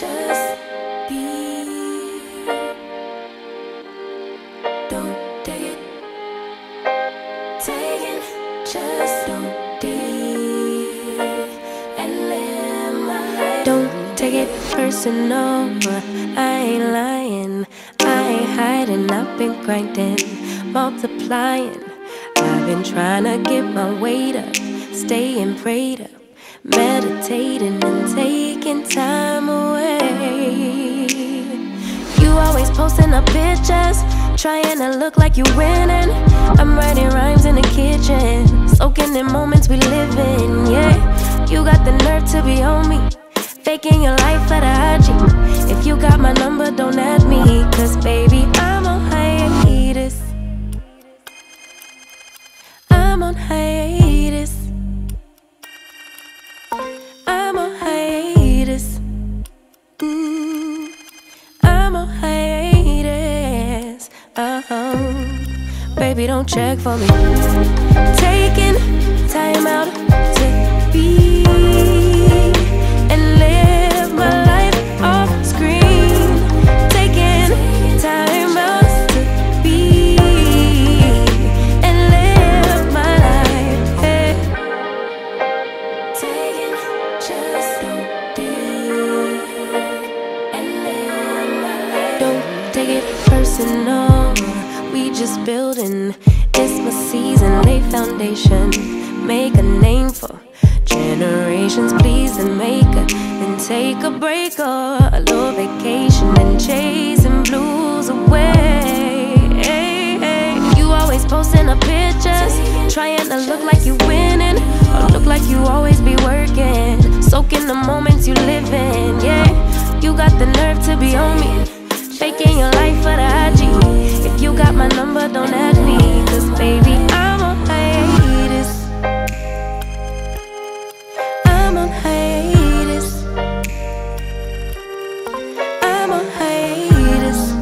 just be. Don't take it. Take it, just don't deal and live my life. Don't take it personal, I ain't lying, I ain't hiding. I've been grinding, multiplying. I've been trying to get my weight up, staying prayed up, meditating and taking time away. You always posting up pictures, trying to look like you winning. I'm writing rhymes in the kitchen, soaking in moments we live in. Yeah, you got the nerve to be on me, faking your life for the IG. If you got my number, don't add me, cause baby, I'm on hiatus. I'm on hiatus. I'm on hiatus. I'm on hiatus. Baby, don't check for me. Taking time out to be and live my life off screen. Taking time out to be and live my life. Hey. Taking just don't deal and live my life. Don't take it personal, we just building. It's my season, lay foundation, make a name for generations. Please and make a, then take a break or a little vacation and chasing blues away. Hey, hey. You always posting up pictures, trying to look like you winning, or look like you always be working, soaking the moments you live in. Yeah, you got the nerve to be on me, faking your life for the IG. If you got my number, don't add me, cause baby, I'm on hiatus. I'm on hiatus. I'm on hiatus.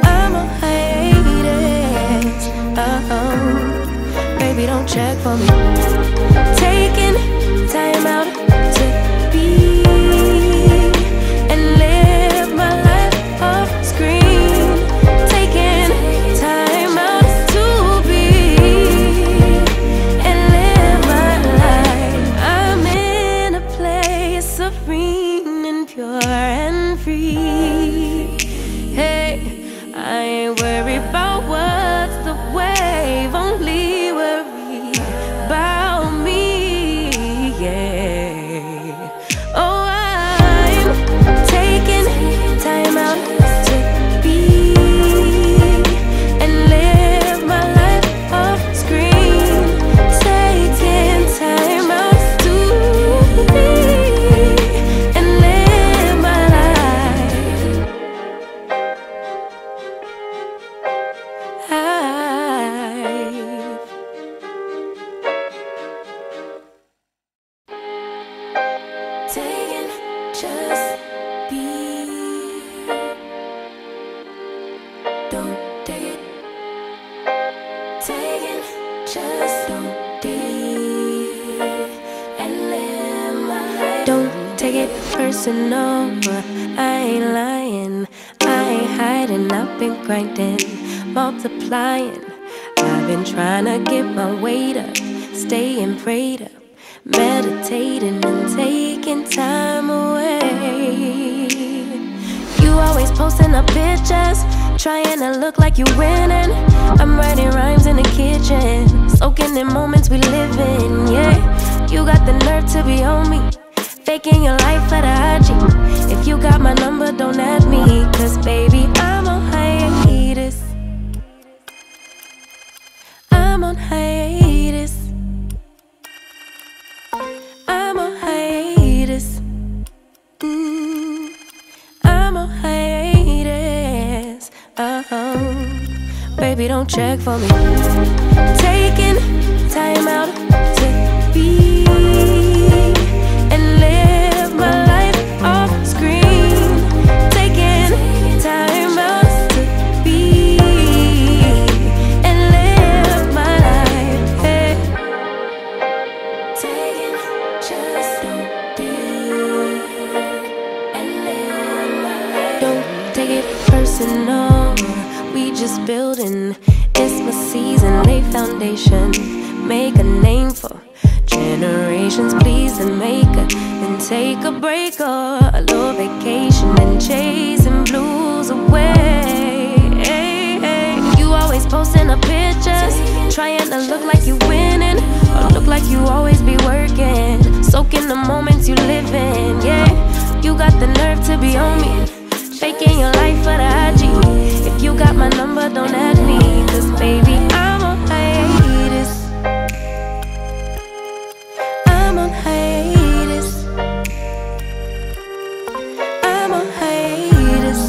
I'm on hiatus. Baby, don't check for me. Taking time out to be and live my life off screen. Taking time out to be and live my life. I'm in a place serene and pure and free. Hey, I ain't worried about what's the wave, only worry about me. Yeah. Oh, I'm taking time out to be and live my life off screen. Taking time out to be and live my life. Taking just be. Don't take it. Taking just don't deal and live my life. Don't take it personal, I ain't lying, I ain't hiding. I've been grinding, multiplying. I've been trying to get my weight up, staying prayed up, meditating and taking time away. You always posting up pictures, trying to look like you winning. I'm writing rhymes in the kitchen, soaking in moments we live in. Yeah, you got the nerve to be on me, faking your life for the IG. If you got my number, don't add me, cause baby, I'm on hiatus. I'm on hiatus. I'm on hiatus. I'm on hiatus. Baby, don't check for me. Taking time out to be and live my life off screen. Taking time out to be and live my life. Hey. Taking just don't deal building. It's my season, lay foundation, make a name for generations. Please and make a, then take a break or a little vacation and chasing blues away. You always posting up pictures, trying to look like you winning, or look like you always be working, soaking the moments you live in. Yeah, you got the nerve to be on me, faking your life for the IG. If you got my number, don't add me, cause baby, I'm on hiatus. I'm on hiatus. I'm on hiatus.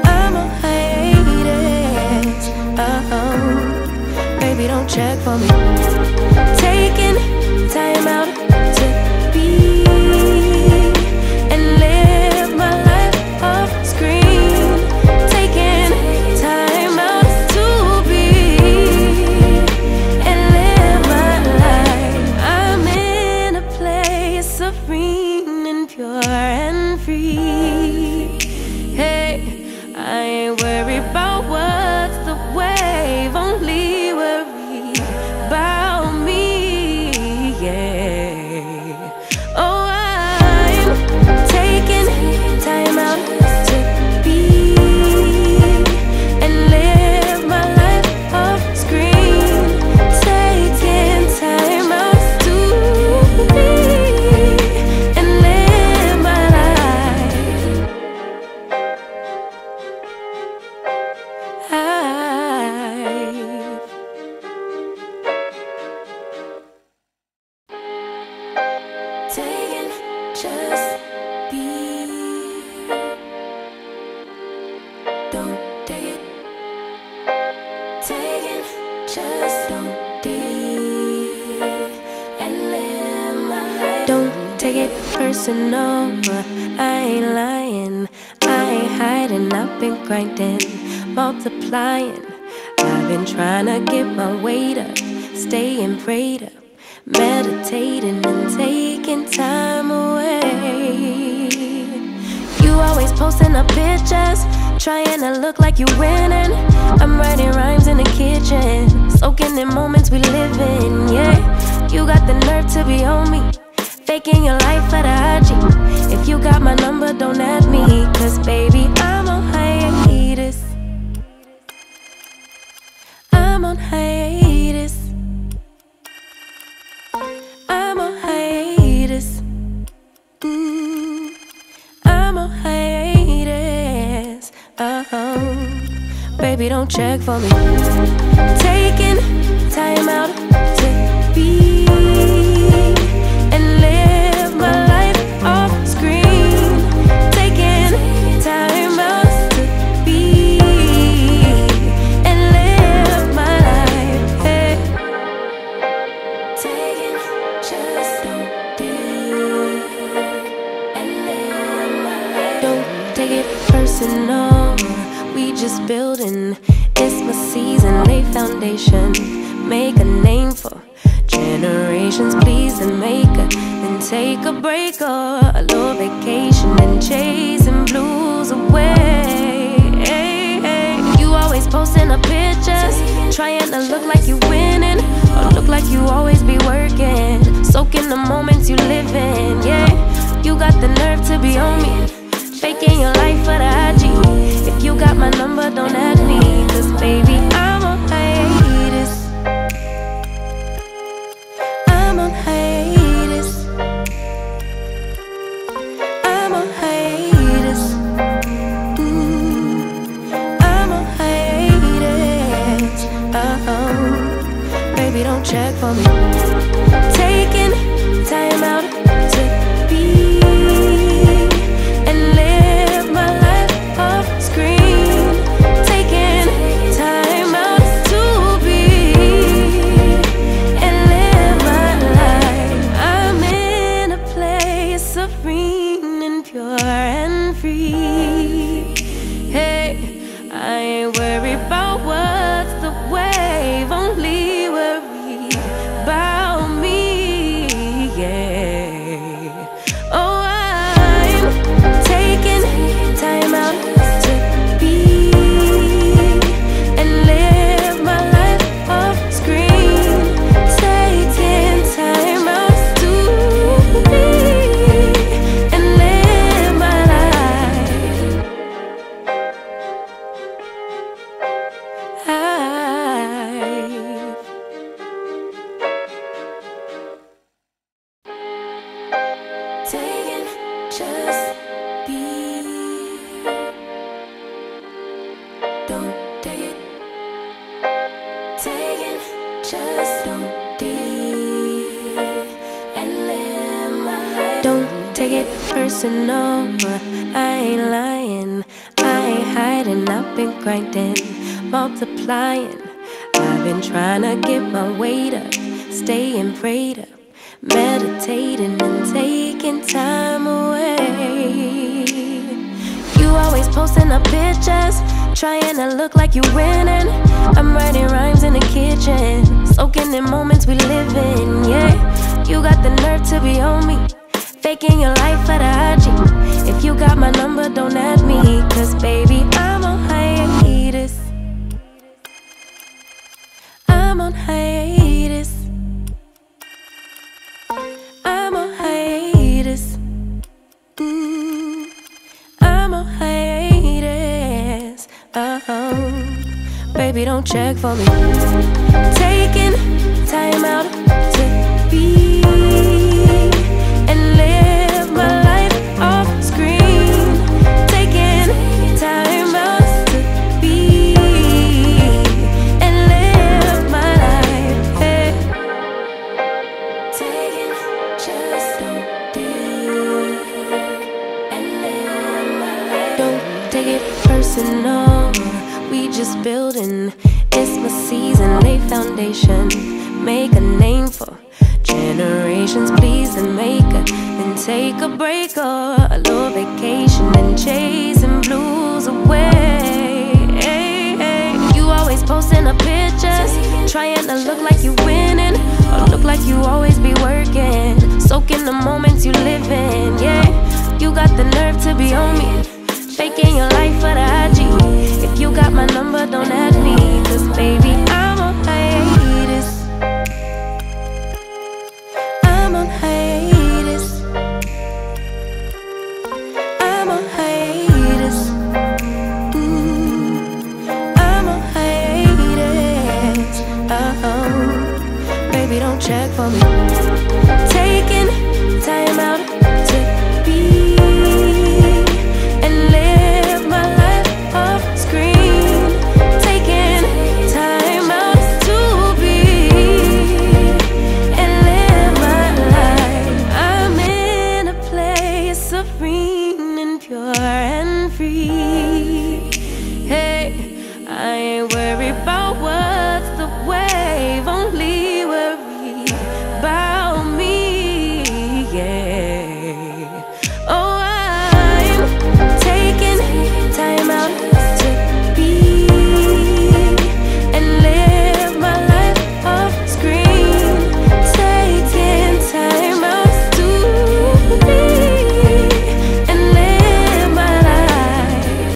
I'm on hiatus. Baby, don't check for me. Taking time out to be and live my life off screen. Taking time out to be and live my life. I'm in a place serene and pure and free. Hey, I ain't worried about what's the wave, only worry about me. Yeah. Oh, I'm taking time out to be and live my life off screen. Taking time out to be and live my life. Taking just be. Don't take it. Taking just don't deal and live my life. Don't take it personal. I ain't lying. I ain't hiding. I've been grinding, multiplying. I've been trying to get my weight up, staying prayed up, meditating and taking time away. You always posting up pictures, trying to look like you winning. I'm writing rhymes in the kitchen, soaking in moments we live in. Yeah, you got the nerve to be on me, faking your life for the IG. If you got my number, don't add me, cause baby, I'm on hiatus. I'm on hiatus. I'm on hiatus. I'm on hiatus. Baby, don't check for me. Taking time out to be and live my life off screen. Taking time out to be and live my life. Hey. Taking just don't deal and live my life. Don't take it personal, we just building. It's my season, lay foundation, make a name for generations. Please and make a, then take a break or a little vacation and chasing blues away. You always posting up pictures, trying to look like you winning, or look like you always be working, soaking the moments you live in. Yeah, you got the nerve to be on me, faking your life for the IG. If you got my number, don't add me, cause baby, I'm on hiatus. I'm on hiatus. I'm on hiatus. I'm on hiatus. Baby, don't check for me. Taking time out to be and live my life off screen. Taking time out to be and live my life. I'm in a place serene and pure and free. Hey, I ain't worried about what's the wave, only worry about me. Yeah. take it personal, I ain't lying, I ain't hiding. I've been grinding, multiplying. I've been trying to get my weight up, staying prayed up, meditating and taking time away. You always posting up pictures, trying to look like you winning. I'm writing rhymes in the kitchen, soaking in moments we live in, yeah. You got the nerve to be on me, faking your life for the IG. If you got my number, don't add me, cause baby, I'm on hiatus. I'm on hiatus. I'm on hiatus. I'm on hiatus. Baby, don't check for me. Taking time out to be and live my life off screen. Taking time out to be and live my life. Hey. Taking just don't be and live my life. Don't take it personal, we just building. It's my season, lay foundation, make a name for generations, please, and make a, then take a break or a little vacation and chasing blues away. Hey, hey. You always posting up pictures, trying to look like you winning, or look like you always be working, soaking the moments you live in, yeah. You got the nerve to be on me, faking your life for the IG. If you got my number, don't add me, cause baby, I'm on hiatus. I'm on hiatus. I'm on hiatus. I'm on hiatus. Baby, don't check for me.